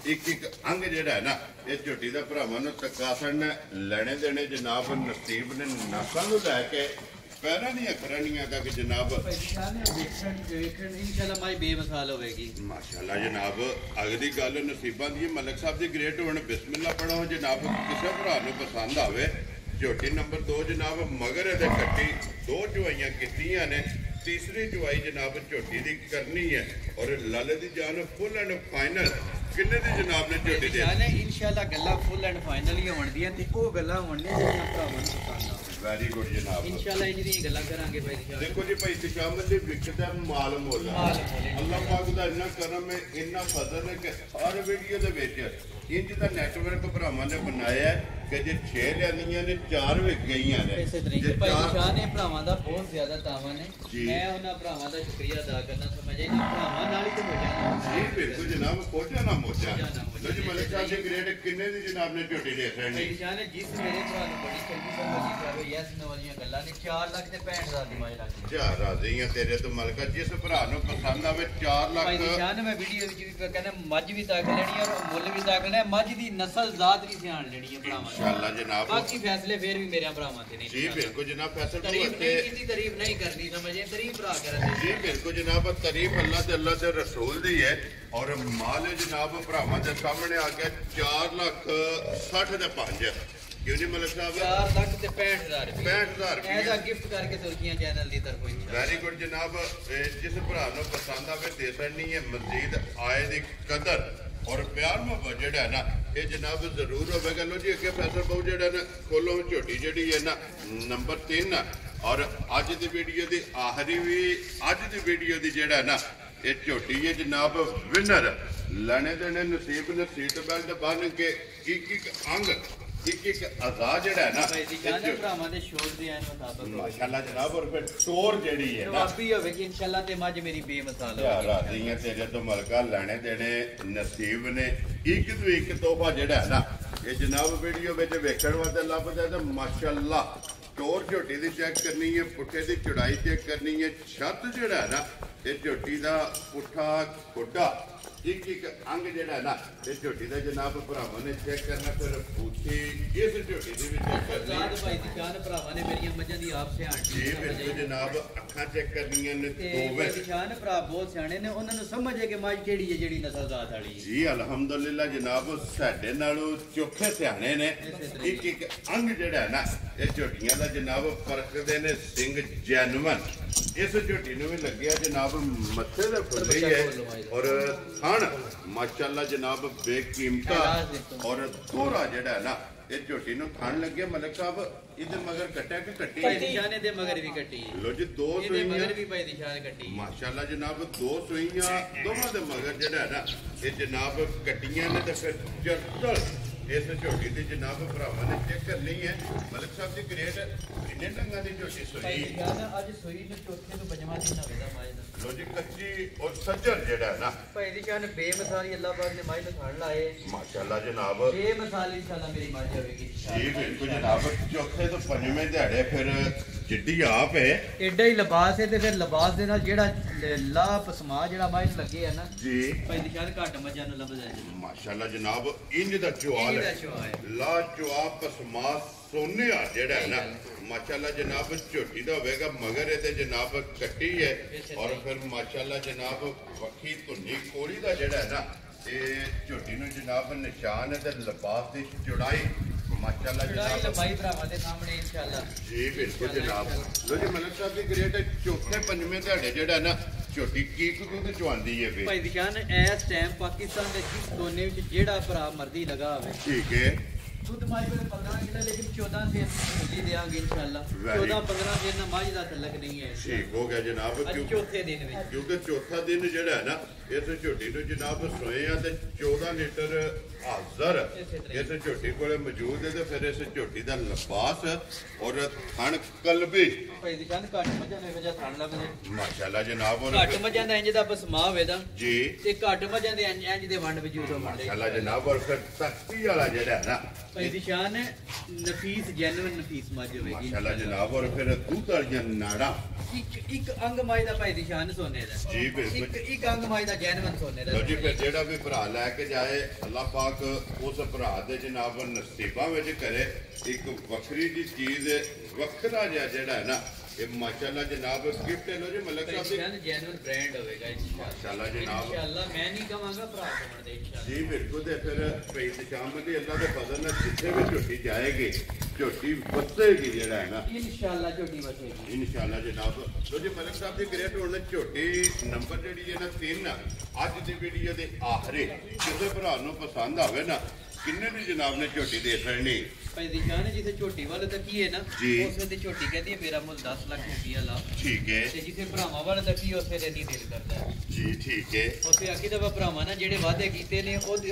ਇੱਕ ਇੱਕ ਅੰਗ ਜਿਹੜਾ ਹੈ ਨਾ ਇਹ ਝੋਟੀ ਦਾ ਭਰਾਵਾਂ ਨੂੰ ਤਕਾਸਣ ਲੈਣੇ ਦੇਣੇ ਜਨਾਬ ਨਸੀਬ ਨੇ ਨਸਾਂ ਨੂੰ ਲੈ ਕੇ ਪੈਰਾਂ ਦੀਆਂ ਖਰਣੀਆਂ ਤੱਕ ਜਨਾਬ ਭਾਈ ਦਿਸ਼ਾਨ ਵੇਖਣ ਇਨਸ਼ਾਅੱਲਾ ਮਾਈ ਬੇਮਿਸਾਲ ਹੋਵੇਗੀ ਮਾਸ਼ਾਅੱਲਾ ਜਨਾਬ। ਅਗਲੀ ਗੱਲ ਨਸੀਬਾਂ ਦੀ ਮਲਕ ਸਾਹਿਬ ਦੀ ਗ੍ਰੇਟ ਹੁਣ ਬਿਸਮਿਲ੍ਲਾ ਪੜੋ ਜਨਾਬ। ਕਿਸੇ ਭਰਾ ਨੂੰ ਪਸੰਦ ਆਵੇ ਝੋਟੀ ਨੰਬਰ 2 ਜਨਾਬ ਮਗਰ ਇਹਦੇ ਕੱਟੀ ਦੋ ਚੁਆਈਆਂ ਕੀਤੀਆਂ ਨੇ। ਤੀਸਰੀ ਚੁਆਈ ਜਨਾਬ ਝੋਟੀ ਦੀ ਕਰਨੀ ਹੈ ਔਰ ਲਾਲੇ ਦੀ ਜਾਨ ਫੁੱਲ ਐਂਡ ਫਾਈਨਲ ਕਿੰਨੇ ਦੀ ਜਨਾਬ ਨੇ ਝੋਟੀ ਦੇ ਇਨਸ਼ਾਅੱਲਾ ਗੱਲਾਂ ਫੁੱਲ ਐਂਡ ਫਾਈਨਲ ਹੀ ਹੋਣਦੀਆਂ ਤੇ ਉਹ ਗੱਲਾਂ ਹੋਣੀਆਂ ਜਿਹੜੀਆਂ ਭਰਾਵਾਂ ਨੂੰ ਪਸੰਦ ਆਉਣ। ਵੈਰੀ ਗੁੱਡ ਜਨਾਬ। ਇਨਸ਼ਾਅੱਲਾ ਇਹ ਜਿਹੜੀਆਂ ਗੱਲਾਂ ਕਰਾਂਗੇ ਭਾਈ ਦਿਸ਼ਾਨ। ਦੇਖੋ ਜੀ ਭਾਈ ਤਿਸ਼ਾਮਲ ਦੇ ਵਿਕਦਾ ਮਾਲ ਮੁੱਲ ਅੱਲਾਹ ਪਾਕ ਦਾ ਇੰਨਾ ਕਰਮ ਹੈ ਇੰਨਾ ਫਜ਼ਲ ਹੈ ਕਿ ਹਰ ਵੀਡੀਓ ਦੇ ਵਿੱਚ ਇੰਜ ਦਾ ਨੈਟਵਰਕ ਭਰਾਵਾਂ ਨੇ ਬਣਾਇਆ ਕਿ ਜੇ 6 ਲਿਆਂਦੀਆਂ ਨੇ 4 ਵਿਕ ਗਈਆਂ ਨੇ। ਇਸੇ ਤਰੀਕੇ ਭਾਈ ਦਿਸ਼ਾਨ ਨੇ ਭਰਾਵਾਂ ਦਾ ਬਹੁਤ ਜ਼ਿਆਦਾ ਤਾਵਾਨ ਹੈ। ਜੀ। ਮੈਂ ਉਹਨਾਂ ਭਰਾਵਾਂ ਦਾ ਸ਼ੁਕਰੀਆ ਅਦਾ ਕਰਨਾ ਸਮਝੇ ਨਾ ਭਰਾਵਾਂ ਨਾਲ ਹੀ ਤੇ ਹੋ ਜਾਣਾ। ਜੀ ਬਿਲਕੁਲ ਜਨਾਬ। ਕੋਟਾ ਨਾ ਮੋਚਾ ਮੋਚਾ ਨਾ ਮੋਚਾ। ਲੋ ਜੀ ਮਲਿਕ ਸਾਹਿਬ ਦੇ ਗ੍ਰੇਡ ਕਿੰਨੇ ਦੀ ਜਨਾਬ ਨੇ ਝੋਟੀ ਦੇ ਭਾਈ ਸਕਣੀ ਦਿਸ਼ਾਨ ਨੇ ਜਿਸ ਮੇਰੇ ਭਰਾ ਨੂੰ ਬੜੀ ਚੰਗੀ ਸਮਝੀ ਜਾਵੇ ਯੈਸ ਨੋ ਵਾਲੀਆਂ ਗੱਲਾਂ ਨੇ 4 ਲੱਖ ਤੇ 65,000 ਦੀ ਮਾਜ ਲੱਗ ਗਈ। ਜਾ ਰਾਜ਼ੀ ਆ ਤੇਰੇ ਤੋਂ ਮਲਕਾ ਜਿਸ ਭਰਾ ਨੂੰ ਪਸੰਦ ਆਵੇ 4 ਭਾਈ ਲੱਖ ਦਿਸ਼ਾਨ ਨੇ ਮੈਂ ਵੀਡੀਓ ਵਿੱਚ ਵੀ ਕਹਿੰਦਾ ਮੱਝ ਵੀ ਤੱਕ ਲੈਣੀ ਔਰ ਮੁੱਲ ਵੀ ਤੱਕ ਲੈਣਾ ਮੱਝ ਦੀ ਨਸਲ ਜ਼ਾਤ ਵੀ ਧਿਆਨ ਲੈਣੀ ਹੈ ਭਰਾਵਾਂ ਨੇ। ਇਨਸ਼ਾਅੱਲਾ ਜਨਾਬ। ਬਾਕੀ ਫੈਸਲੇ ਫੇਰ ਵੀ ਮੇਰੇ ਭਰਾਵਾਂ ਤੇ ਨੇ ਜੀ ਬਿਲਕੁਲ ਜਨਾਬ। ਫੈਸਲ ਤਾਰੀਫ ਨਹੀਂ ਕੀਤੀ ਤਾਰੀਫ ਨਹੀਂ ਕਰਨੀ ਸਮਝੇ ਤਾਰੀਫ ਭਰਾ ਕਰਨ ਜੀ ਬਿਲਕੁਲ ਜਨਾਬ। ਤਾਰੀਫ ਅੱਲਾਹ ਤੇ ਅੱਲਾਹ ਦੇ ਰਸੂਲ ਦੀ ਹੈ ਔਰ ਮਾਲ ਜਨਾਬ ਭਰਾਵਾਂ ਦੇ ਸਾਹਮਣੇ ਆ ਗਿਆ 4 ਲੱਖ 60 ਦੇ 5 ਕਿਉਂ ਜੀ ਮਲਕ ਸਾਹਿਬ 4 ਲੱਖ ਤੇ 65,000 ਰੁਪਏ 65,000 ਰੁਪਏ ਇਹਦਾ ਗਿਫਟ ਕਰਕੇ ਤੁਰਕੀਆਂ ਚੈਨਲ ਦੀ ਤਰਫੋਂ ਇਨਸ਼ਾਅੱਲਾ। ਵੈਰੀ ਗੁੱਡ ਜਨਾਬ। ਜਿਸ ਭਰਾ ਨੂੰ ਪਸੰਦ ਆਵੇ ਦੇ ਸਕਣੀ ਹੈ ਮਜ਼ੀਦ ਆਏ ਦੀ ਕਦਰ ਔਰ ਪਿਆਰ ਮੁਹੱਬਤ ਜਿਹੜਾ ਹੈ ਨਾ ਇਹ ਜਨਾਬ ਜ਼ਰੂਰ ਹੋਵੇਗਾ। ਲੋ ਜੀ ਅੱਗੇ ਫੈਸਲ ਬਹੁ ਜਿਹੜਾ ਨਾ ਖੋਲੋ ਝੋਟੀ ਜਿਹੜੀ ਹੈ ਨਾ ਨੰਬਰ 3 ਔਰ ਅੱਜ ਦੀ ਵੀਡੀਓ ਦੀ ਆਖਰੀ ਵੀ ਅੱਜ ਦੀ ਵੀਡੀਓ ਦੀ ਜਿਹੜਾ ਨਾ ਇਹ ਝੋਟੀ ਹੈ ਜਨਾਬ ਵਿਨਰ ਲੈਣੇ ਦੇਣੇ ਨਸੀਬ ਨੇ ਸੀਟ ਬੈਲਟ ਬੰਨ ਕੇ ਇੱਕ ਇੱਕ ਅੰਗ ਇੱਕ ਇੱਕ ਅਜ਼ਾ ਜਿਹੜਾ ਹੈ ਨਾ ਭਾਈ ਦਿਸ਼ਾਨ ਨੇ ਭਰਾਵਾਂ ਦੇ ਸ਼ੋਰ ਦੇ ਆਇਨ ਮੁਤਾਬਕ ਮਾਸ਼ਾਅੱਲਾ ਜਨਾਬ। ਔਰ ਫਿਰ ਟੋਰ ਜਿਹੜੀ ਹੈ ਨਾ ਜਵਾਬੀ ਹੋਵੇਗੀ ਇਨਸ਼ਾਅੱਲਾ ਤੇ ਮੱਝ ਮੇਰੀ ਬੇਮਿਸਾਲ ਯਾਰ ਹੋਵੇਗੀ। ਰਾਜ਼ੀਆਂ ਤੇਰੇ ਤੋਂ ਮਲਕਾ ਲੈਣੇ ਦੇਣੇ ਨਸੀਬ ਨੇ ਇੱਕ ਤੋਂ ਇੱਕ ਤੋਹਫਾ ਜਿਹੜਾ ਹੈ ਨਾ ਇਹ ਜਨਾਬ ਵੀਡੀਓ ਵਿੱਚ ਵੇਖਣ ਵਾਸਤੇ ਲੱਭਦਾ ਤੇ ਮਾਸ਼ਾਅੱਲਾ ਟੋਰ ਝੋਟੀ ਦੀ ਚੈੱਕ ਕਰਨੀ ਹੈ ਪੁੱਠੇ ਦੀ ਚੜਾਈ ਚੈੱਕ ਕਰਨੀ ਹੈ ਛੱਤ ਜਿਹੜਾ ਹੈ ਨਾ ਇਹ ਝੋਟੀ ਦਾ ਪੁੱਠਾ ਖੋਡਾ ਇੱਕ ਇੱਕ ਅੰਗ ਜਿਹੜਾ ਹੈ ਨਾ ਇਹ ਝੋਟੀ ਦਾ ਜਨਾਬ ਭਰਾਵਾਂ ਨੇ ਚੈੱਕ ਕਰਨਾ ਫਿਰ ਪੁੱਠੀ ਇਸ ਝੋਟੀ ਦੇ ਵਿੱਚ ਚੈੱਕ ਕਰਨੀ ਆਜ਼ਾਦ ਭਾਈ ਦਿਸ਼ਾਨ ਭਰਾਵਾਂ ਨੇ ਮੇਰੀਆਂ ਮੱਝਾਂ ਦੀ ਆਪ ਸਿਆਣ ਜੀ ਬਿਲਕੁਲ ਜਨਾਬ। ਅੱਖਾਂ ਚੈੱਕ ਕਰਨੀਆਂ ਨੇ ਤੇ ਦੋਵੇਂ ਭਾਈ ਦਿਸ਼ਾਨ ਭਰਾ ਬਹੁਤ ਸਿਆਣੇ ਨੇ ਉਹਨਾਂ ਨੂੰ ਸਮਝ ਹੈ ਕਿ ਮੱਝ ਕਿਹੜੀ ਹੈ ਜਿਹੜੀ ਨਸਲਜ਼ਾਤ ਵਾਲੀ ਹੈ। ਜੀ ਅਲਹਮਦੁਲਿਲਾ ਜਨਾਬ ਸਾਡੇ ਨਾਲੋਂ ਚੋਖੇ ਸਿਆਣੇ ਨੇ ਇੱਕ ਇੱਕ ਅੰਗ ਜਿਹੜਾ ਹੈ ਨਾ ਇਹ ਝੋਟੀਆਂ ਦਾ ਜਨਾਬ ਪਰਖਦੇ ਨੇ ਸਿੰਘ ਜੈਨੂਨ। ਇਸ ਝੋਟੀ ਨੂੰ ਵੀ ਲੱਗਿਆ ਜਨਾਬ ਮੱਥੇ ਦੇ ਫੁੱਲੇ ਹੈ ਔਰ ਥਣ ਮਾਸ਼ਾਅੱਲਾ ਜਨਾਬ ਬੇਕੀਮਤਾ ਔਰ ਦੋਹਰਾ ਜਿਹੜਾ ਹੈ ਨਾ ਇਹ ਝੋਟੀ ਨੂੰ ਥਣ ਲੱਗਿਆ ਮਲਕ ਸਾਹਿਬ ਇਹਦੇ ਮਗਰ ਕੱਟਿਆ ਕਿ ਕੱਟੀ ਭਾਈ ਦਿਸ਼ਾਨ ਦੇ ਮਗਰ ਵੀ ਕੱਟੀ ਹੈ। ਲੋ ਜੀ 2 ਇਹਦੇ ਮਗਰ ਸੂਈਆਂ ਵੀ ਭਾਈ ਦਿਸ਼ਾਨ ਕੱਟੀ ਹੈ। ਮਾਸ਼ਾਅੱਲਾ ਜਨਾਬ 2 ਸੂਈਆਂ ਦੋਵਾਂ ਦੇ ਮਗਰ ਜਿਹੜਾ ਹੈ ਨਾ ਇਹ ਜਨਾਬ ਕੱਟੀਆਂ ਨੇ ਤੇ ਫਿਰ ਜਰਦਲ ਇਸ ਝੋਟੀ ਦੀ ਜਨਾਬ ਭਰਾਵਾਂ ਨੇ ਚੈੱਕ ਕਰਨੀ ਹੈ ਮਲਕ ਸਾਹਿਬ ਦੀ ਗ੍ਰੇਡ ਕਿੰਨੇ ਟੰਗਾਂ ਦੀ ਝੋਟੀ ਭਾਈ ਸੋਈ ਦਿਸ਼ਾਨ ਅੱਜ ਸੋਈ ਨੂੰ ਚੌਥੇ ਤੋਂ ਪੰਜਵਾਂ ਦਿਨ ਹੋਵੇਗਾ ਮਾਝ ਦਾ। ਲੋ ਜੀ ਕੱਚੀ ਔਰ ਸੱਜਰ ਜਿਹੜਾ ਹੈ ਨਾ ਭਾਈ ਦਿਸ਼ਾਨ ਬੇਮਿਸਾਲੀ ਅੱਲਾਹ ਪਾਕ ਨੇ ਮਾਝ ਨੂੰ ਖਾਣ ਲਾਏ ਮਾਸ਼ਾਅੱਲਾ ਜਨਾਬ। ਬੇਮਿਸਾਲੀ ਇਨਸ਼ਾਅੱਲਾ ਮੇਰੀ ਮਾਝ ਹੋਵੇਗੀ। ਜੀ ਬਿਲਕੁਲ ਜਨਾਬ। ਚੌਥੇ ਤੋਂ ਪੰਜਵੇਂ ਦਿਹਾੜੇ ਫਿਰ ਜਿੱਡੀ ਆਪ ਹੈ ਐਡਾ ਹੀ ਲਿਬਾਸ ਹੈ ਤੇ ਫਿਰ ਲਿਬਾਸ ਦੇ ਨਾਲ ਜਿਹੜਾ ਲਾ ਪਸਮਾ ਜਿਹੜਾ ਮਾਇਨ ਲੱਗੇ ਆ ਨਾ ਜੀ ਭਾਈ ਨਿਸ਼ਾਨ ਘੱਟ ਮੱਝਾਂ ਨੂੰ ਲੱਭਦਾ ਹੈ ਜੀ। ਮਾਸ਼ਾਅੱਲਾ ਜਨਾਬ ਇੰਜ ਦਾ ਚੁਆਲ ਇਹਦਾ ਹੈ ਚੁਆ ਹੈ ਲਾ ਚੁਆ ਪਸਮਾ ਸੋਨੇ ਆ ਜਿਹੜਾ ਹੈ ਨਾ ਮਾਸ਼ਾਅੱਲਾ ਜਨਾਬ ਝੋਟੀ ਦਾ ਹੋਵੇਗਾ ਮਗਰ ਇਹਦੇ ਜਨਾਬ ਕੱਟੀ ਹੈ ਔਰ ਫਿਰ ਮਾਸ਼ਾਅੱਲਾ ਜਨਾਬ ਵੱਖੀ ਧੁੰਨੀ ਕੋਲੀ ਦਾ ਜਿਹੜਾ ਹੈ ਨਾ ਇਹ ਝੋਟੀ ਨੂੰ ਜਨਾਬ ਨਿਸ਼ਾਨ ਹੈ ਤੇ ਲਿਬਾਸ ਦੀ ਚੌੜਾਈ ਮਾਸ਼ਾਅੱਲਾ ਚੜਾਈ ਜਨਾਬ ਲੰਬਾਈ ਭਰਾਵਾਂ ਦੇ ਸਾਹਮਣੇ ਇਨਸ਼ਾਅੱਲਾ। ਜੀ ਬਿਲਕੁਲ ਜਨਾਬ ਲੋ ਜੀ ਮਲਕ ਸਾਹਿਬ ਦੀ ਗ੍ਰੇਟ ਚੌਥੇ ਪੰਜਵੇਂ ਤੁਹਾਡੇ ਜਿਹੜਾ ਨਾ ਝੋਟੀ ਕੀ ਕੁ ਚਵਾਉਂਦੀ ਹੈ ਫੇ ਭਾਈ ਨਿਸ਼ਾਨ ਇਸ ਟਾਈਮ ਪਾਕਿਸਤਾਨ ਦੇ ਜਿਸ ਕੋਨੇ ਵਿੱਚ ਜਿਹੜਾ ਭਰਾ ਮਰਦੀ ਲਗਾ ਹੋਵੇ ਠੀਕ ਹੈ खुद माई को 15 किलो लेकिन 14 से मुझे देंगे इंशाल्लाह। Very 14-15 दिन ना माज ਦਾ ਤਲਕ ਨਹੀਂ ਹੈ। ਠੀਕ ਹੋ ਗਿਆ ਜਨਾਬ ਅੱਜ ਚੌਥੇ ਦਿਨ ਵਿੱਚ ਕਿਉਂਕਿ ਚੌਥਾ ਦਿਨ ਜਿਹੜਾ ਹੈ ਨਾ ਇਸ ਝੋਟੀ ਨੂੰ ਜਨਾਬ ਸੋਏ ਆ ਤੇ 14 ਲੀਟਰ ਹਾਜ਼ਰ ਇਸ ਝੋਟੀ ਕੋਲੇ ਮੌਜੂਦ ਹੈ ਤੇ ਫਿਰ ਇਸ ਝੋਟੀ ਦਾ ਲਿਬਾਸ ਔਰ ਥਣ ਕਲਬੀ ਭਾਈ ਦੀ ਕੰਨ ਘੱਟ ਮੱਝਾਂ ਨੇ ਵਜਾ ਥਣ ਲੱਭਦੇ ਮਾਸ਼ਾਅੱਲਾ ਜਨਾਬ ਔਰ ਘੱਟ ਮੱਝਾਂ ਦਾ ਇੰਜ ਦਾ ਬਸਮਾ ਹੋਵੇ ਦਾ ਜੀ ਤੇ ਘੱਟ ਮੱਝਾਂ ਦੇ ਇੰਜ ਦੇ ਵੰਡ ਵਜੂਦ ਹੋਣ ਮਾਸ਼ਾਅੱਲਾ ਜਨਾਬ ਔਰ ਫਿਰ ਤਖਤੀ ਵਾਲਾ ਜਿਹੜਾ ਹੈ ਨਾ ਭਾਈ ਦੀ ਸ਼ਾਨ ਨਫੀਸ ਜੈਨੂਇਨ ਨਫੀਸ ਮੱਝ ਹੋਵੇਗੀ ਮਾਸ਼ਾਅੱਲਾ ਜਨਾਬ ਔਰ ਫਿਰ ਦੁੱਧ ਵਾਲੀਆਂ ਨਾੜਾਂ ਇੱਕ ਅੰਗ ਮਾਈ ਦਾ ਭਾਈ ਦੀ ਸ਼ਾਨ ਸੋਨੇ ਦਾ ਜੀ ਬਿਲਕੁਲ ਇੱਕ ਅੰਗ ਮਾਈ ਦਾ ਜੈਨੂਇਨ ਸੋਨੇ ਦਾ ਲੋ ਜੀ ਫਿਰ ਜਿਹੜਾ ਵੀ ਭਰਾ ਲੈ ਕੇ ਜਾਏ ਅੱਲਾਹ ਪਾਕ ਉਸ ਭਰਾ ਦੇ ਜਨਾਬ ਨਸੀਬਾਂ ਵਿੱਚ ਕਰੇ ਇੱਕ ਵੱਖਰੀ ਜੀ ਚੀਜ਼ ਵੱਖਰਾ ਜਿਹਾ ਜਿਹੜਾ ਹੈ ਨਾ ਇਹ ਮਾਸ਼ਾਅੱਲਾ ਜਨਾਬ ਗਿਫਟ ਹੈ ਲੋ ਜੀ ਮਲਕ ਸਾਹਿਬ ਦੀ ਜੈਨੂਇਨ ਬ੍ਰਾਂਡ ਹੋਵੇਗਾ ਮਾਸ਼ਾਅੱਲਾ ਜਨਾਬ ਇੰਸ਼ਾਅੱਲਾ ਮੈਂ ਨਹੀਂ ਕਹਾਂਗਾ ਭਰਾ ਸਮਝ ਦੇ ਇੰਸ਼ਾਅੱਲਾ ਜੀ ਬਿਲਕੁਲ ਤੇ ਫਿਰ ਭਾਈ ਸ਼ਾਮ ਦੀ ਅੱਲਾਹ ਦੇ ਫਜ਼ਲ ਨਾਲ ਜਿੱਥੇ ਵੀ ਝੋਟੀ ਜਾਏਗੀ ਝੋਟੀ ਵੱਸੇਗੀ ਜਿਹੜਾ ਹੈ ਨਾ ਇੰਸ਼ਾਅੱਲਾ ਝੋਟੀ ਵਸੇਗੀ ਇਨਸ਼ਾਅੱਲਾ ਜਨਾਬ ਲੋ ਜੀ ਮਲਕ ਸਾਹਿਬ ਦੀ ਗ੍ਰੇਟ ਹੁਣ ਝੋਟੀ ਨੰਬਰ ਜਿਹੜੀ ਹੈ ਨਾ 3 ਅੱਜ ਦੀ ਵੀਡੀਓ ਦੇ ਆਖਰੀ ਕਿਸੇ ਭਰਾ ਨੂੰ ਪਸੰਦ ਆਵੇ ਨਾ ਕਿੰਨੇ ਦੀ ਜਨਾਬ ਨੇ ਝੋਟੀ ਦੇ ਛੜਨੀ ਭਾਈ ਦੀ ਜਾਨ ਜਿੱਥੇ ਝੋਟੀ ਵਾਲੇ ਦਾ ਕੀ ਹੈ ਨਾ ਜੀ। ਉਸ ਵੇਲੇ ਝੋਟੀ ਕਹਿੰਦੀ ਹੈ ਮੇਰਾ ਮੁੱਲ 10 ਲੱਖ ਰੁਪਈਆ ਲਾ ਠੀਕ ਹੈ ਤੇ ਜਿੱਥੇ ਭਰਾਵਾਂ ਵਾਲੇ ਦਾ ਕੀ ਉਸ ਵੇਲੇ ਨਹੀਂ ਦਿਲ ਕਰਦਾ ਹੈ। ਜੀ ਠੀਕ ਹੈ ਉੱਥੇ ਆਖੀ ਦਾ ਭਰਾਵਾਂ ਨਾਲ ਜਿਹੜੇ ਵਾਅਦੇ ਕੀਤੇ ਨੇ ਉਹਦੀ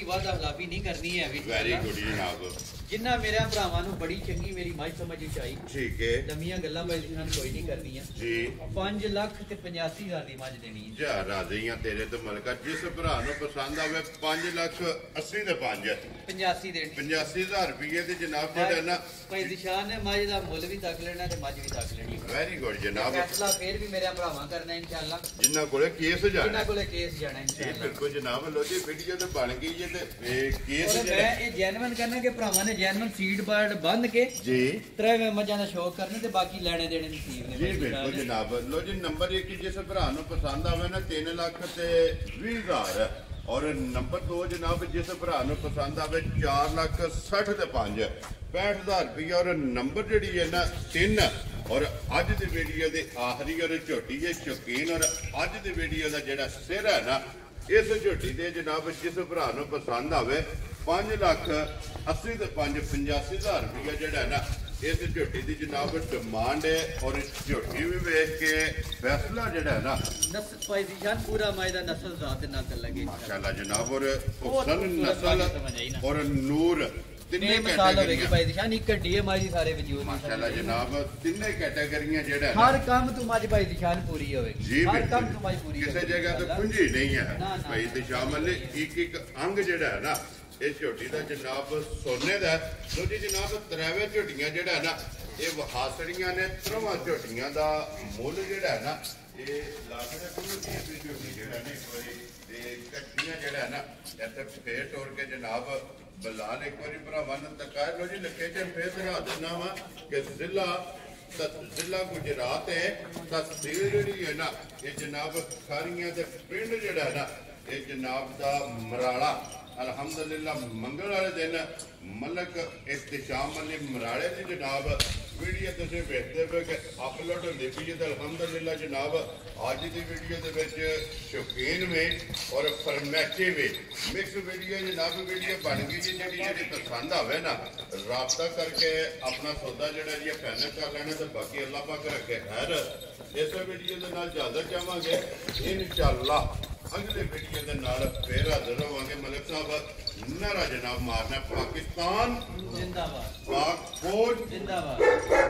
ਵਾਅਦਾ ਖਿਲਾਫੀ ਨਹੀਂ ਕਰਨੀ ਹੈ ਵੀ ਵੈਰੀ ਗੁੱਡ ਜਨਾਬ ਜਿੰਨਾ ਮੇਰੇ ਭਰਾਵਾਂ ਨੂੰ ਬੜੀ ਚੰਗੀ ਮੇਰੀ ਮੱਝ ਸਮਝ ਵਿੱਚ ਆਈ ਠੀਕ ਹੈ ਦਮੀਆਂ ਗੱਲਾਂ ਭਾਈ ਦੀ ਜਾਨ ਕੋਈ ਨਹੀਂ ਕਰਨੀਆਂ ਜੀ 5 ਲੱਖ ਤੇ 85,000 ਦੀ ਮੱਝ ਦੇਣੀ ਹੈ ਜਾ ਰਾਜ਼ੀਆਂ ਤੇਰੇ ਤੋਂ ਮਲਕਾ ਜਿਸ ਭਰਾ ਨੂੰ ਪਸੰਦ ਆਵੇ 5 ਲੱਖ 80 ਦੇ 5 85 ਦੇਣੀ 85,000 ਰੁਪਏ ਦੇ ਜਨਾਬ ਜਿਹੜਾ ਨਾ ਭਾਈ ਦੀ ਸ਼ਾਨ ਨੇ ਮੱਝ ਦਾ ਮੁੱਲ ਵੀ ਤੱਕ ਲੈਣਾ ਤੇ ਮੱਝ ਵੀ ਤੱਕ ਲੈਣੀ ਵੈਰੀ ਗੁੱਡ ਜਨਾਬ ਫੈਸਲਾ ਫੇਰ ਵੀ ਮੇਰੇ ਭਰਾਵਾਂ ਕਰਨਾ ਇਨਸ਼ਾਅੱਲਾ ਜਿੰਨਾ ਕੋਲੇ ਕੇਸ ਜਾਣਾ ਇਹਨਾਂ ਕੋਲੇ ਕੇਸ ਜਾਣਾ ਜੀ ਇਨਸ਼ਾਅੱਲਾ ਬਿਲਕੁਲ ਜਨਾਬ ਲੋਜੀ ਵੀਡੀਓ ਤੇ ਬਣ ਗਈ ਹੈ ਤੇ ਇਹ ਕੇਸ ਔਰ ਜਿਹੜਾ ਮੈਂ ਇਹ ਜੈਨੂਇਨ ਕਰਨਾ ਕਿ ਭਰਾਵਾਂ ਨੇ ਜੈਨੂਇਨ ਸੀਡ ਬਰਡ ਬੰਨ ਕੇ ਜੀ ਤਰੇਵੇਂ ਮੱਝਾਂ ਦਾ ਸ਼ੌਕ ਕਰਨੇ ਤੇ ਬਾਕੀ ਲੈਣੇ ਦੇਣੇ ਨਸੀਬ ਨੇ ਜੀ ਭਾਈ ਬਿਲਕੁਲ ਸਾਹਿਬ। ਜਨਾਬ ਲੋ ਜੀ ਨੰਬਰ 1 ਜਿਸ ਭਰਾ ਨੂੰ ਪਸੰਦ ਆਵੇ ਨਾ 3 ਲੱਖ ਤੇ 20,000 ਔਰ ਨੰਬਰ 2 ਜਨਾਬ ਜਿਸ ਭਰਾ ਨੂੰ ਪਸੰਦ ਆਵੇ 4 ਲੱਖ 60 ਤੇ 5 65,000 ਰੁਪਏ ਔਰ ਨੰਬਰ ਜਿਹੜੀ ਹੈ ਨਾ 3 ਔਰ ਅੱਜ ਦੀ ਵੀਡੀਓ ਦੇ ਆਖਰੀ ਔਰ ਝੋਟੀ ਦੇ ਸ਼ੌਕੀਨ ਔਰ ਅੱਜ ਦੀ ਵੀਡੀਓ ਦਾ ਜਿਹੜਾ ਸਿਰ ਹੈ ਨਾ ਇਸ ਝੋਟੀ ਦੇ ਜਨਾਬ ਜਿਸ ਭਰਾ ਨੂੰ ਪਸੰਦ ਆਵੇ 5 ਲੱਖ 80 ਤੇ 5 85,000 ਰੁਪਏ ਜਿਹੜਾ ਹੈ ਨਾ ਇਸ ਝੋਟੀ ਦੀ ਜਨਾਬ ਡਿਮਾਂਡ ਹੈ ਔਰ ਝੋਟੀ ਵੀ ਵੇਖ ਕੇ ਫੈਸਲਾ ਜਿਹੜਾ ਹੈ ਨਾ ਨਸਲ ਭਾਈ ਦੀ ਜਾਨ ਪੂਰਾ ਮਾਈ ਦਾ ਨਸਲ ਜ਼ਾਤ ਨਾ ਕਰ ਲਗੇ ਮਾਸ਼ਾਅੱਲਾ ਜਨਾਬ ਔਰ ਬਹੁਤ ਹੁਸਨ ਖੂਬਸੂਰਤ ਨਸਲ ਸਮਝ ਆਈ ਨਾ। ਔਰ ਨੂਰ ਤਿੰਨੇ ਇਹ ਮਿਸਾਲ ਹੋਵੇਗੀ ਕੈਟਾਗਰੀਆਂ ਭਾਈ ਦੀ ਜਾਨ ਇੱਕ ਢੀ ਮਾਈ ਦੀ ਸਾਰੇ ਵਜੂਦ ਮਾਸ਼ਾਅੱਲਾ ਜਨਾਬ ਤਿੰਨੇ ਕੈਟਾਗਰੀਆਂ ਜਿਹੜਾ ਹੈ ਹਰ ਨਾ ਕੰਮ ਤੋਂ ਮੱਝ ਭਾਈ ਦੀ ਜਾਨ ਪੂਰੀ ਹੋਵੇਗੀ ਜੀ ਹਰ ਕੰਮ ਤੋਂ ਮੱਝ ਬਿਲਕੁਲ ਪੂਰੀ ਕਿਸੇ ਹੋਵੇਗੀ ਜਗ੍ਹਾ ਤੇ ਇਨਸ਼ਾਅੱਲਾ। ਪੁੰਜੀ ਨਹੀਂ ਹੈ ਨਾ, ਨਾ, ਭਾਈ ਤੇ ਸ਼ਾਮਲ ਇੱਕ ਇੱਕ ਅੰਗ ਜਿਹੜਾ ਹੈ ਨਾ ਇਹ ਝੋਟੀ ਦਾ ਜਨਾਬ ਸੋਨੇ ਦਾ ਦੂਜੀ ਜਨਾਬ ਤਰੇਵੇਂ ਝੋਟੀਆਂ ਜਿਹੜਾ ਹੈ ਨਾ ਇਹ ਵਹਾਸੜੀਆਂ ਨੇ ਤਰਵਾਂ ਝੋਟੀਆਂ ਦਾ ਮੁੱਲ ਜਿਹੜਾ ਹੈ ਨਾ ਇਹ ਲੱਖ ਦੇ ਕੋਲ ਦੀ ਝੋਟੀ ਜਿਹੜਾ ਨੇ ਇੱਕ ਵਾਰੀ ਤੇ ਕੱਟੀਆਂ ਜਿਹੜਾ ਹੈ ਨਾ ਇੱਥੇ ਫੇਰ ਤੋੜ ਕੇ ਜਨਾਬ ਬਲਾਲ ਇੱਕ ਵਾਰੀ ਭਰਾਵਾਂ ਨੂੰ ਤਕਾਇ ਲੋ ਜੀ ਲਿਖੇ ਚ ਫੇਰ ਦਿਖਾ ਦਿੰਦਾ ਵਾ ਕਿ ਜ਼ਿਲ੍ਹਾ ਗੁਜਰਾਤ ਹੈ ਤਹਿਸੀਲ ਜਿਹੜੀ ਹੈ ਨਾ ਇਹ ਜਨਾਬ ਖਾਰੀਆਂ ਦੇ ਪਿੰਡ ਜਿਹੜਾ ਹੈ ਨਾ ਇਹ ਜਨਾਬ ਦਾ ਮਰਾਲਾ ਅਲਹਮਦੁਲਿਲਾ ਮੰਗਲ ਵਾਲੇ ਦਿਨ ਮਲਕ ਇhtisham ਅਲੀ ਮਰਾਲੇ ਦੀ ਜਨਾਬ ਵੀਡੀਓ ਤੁਸੀਂ ਵੇਖਦੇ ਹੋ ਕਿ ਅਪਲੋਡ ਹੁੰਦੀ ਪਈ ਹੈ ਅਲਹਮਦੁਲਿਲਾ ਜਨਾਬ ਅੱਜ ਦੀ ਵੀਡੀਓ ਦੇ ਵਿੱਚ ਸ਼ੌਕੀਨ ਵਿੱਚ ਔਰ ਫਰਮੈਚੇ ਵਿੱਚ ਮਿਕਸ ਵੀਡੀਓ ਜਨਾਬ ਵੀਡੀਓ ਬਣ ਗਈ ਜੀ ਜਿਹੜੀ ਪਸੰਦ ਆਵੇ ਨਾ ਰਾਬਤਾ ਕਰਕੇ ਆਪਣਾ ਸੌਦਾ ਜਿਹੜਾ ਜੀ ਫਾਈਨਲ ਕਰ ਲੈਣਾ ਤੇ ਬਾਕੀ ਅੱਲਾਹ ਪਾਕ ਰੱਖੇ ਖੈਰ ਇਸੇ ਵੀਡੀਓ ਦੇ ਨਾਲ ਇਜਾਜ਼ਤ ਚਾਹਾਂਗੇ ਇਨਸ਼ਾਅੱਲਾ ਅਗਲੇ ਵੀਡੀਓ ਦੇ ਨਾਲ ਫੇਰ ਹਾਜ਼ਰ ਹੋਵਾਂਗੇ ਮਲਕ ਸਾਹਿਬ ਨਾਰਾ ਜਨਾਬ ਮਾਰਨਾ ਪਾਕਿਸਤਾਨ ਜ਼ਿੰਦਾਬਾਦ ਪਾਕ ਫੌਜ ਜ਼ਿੰਦਾਬਾਦ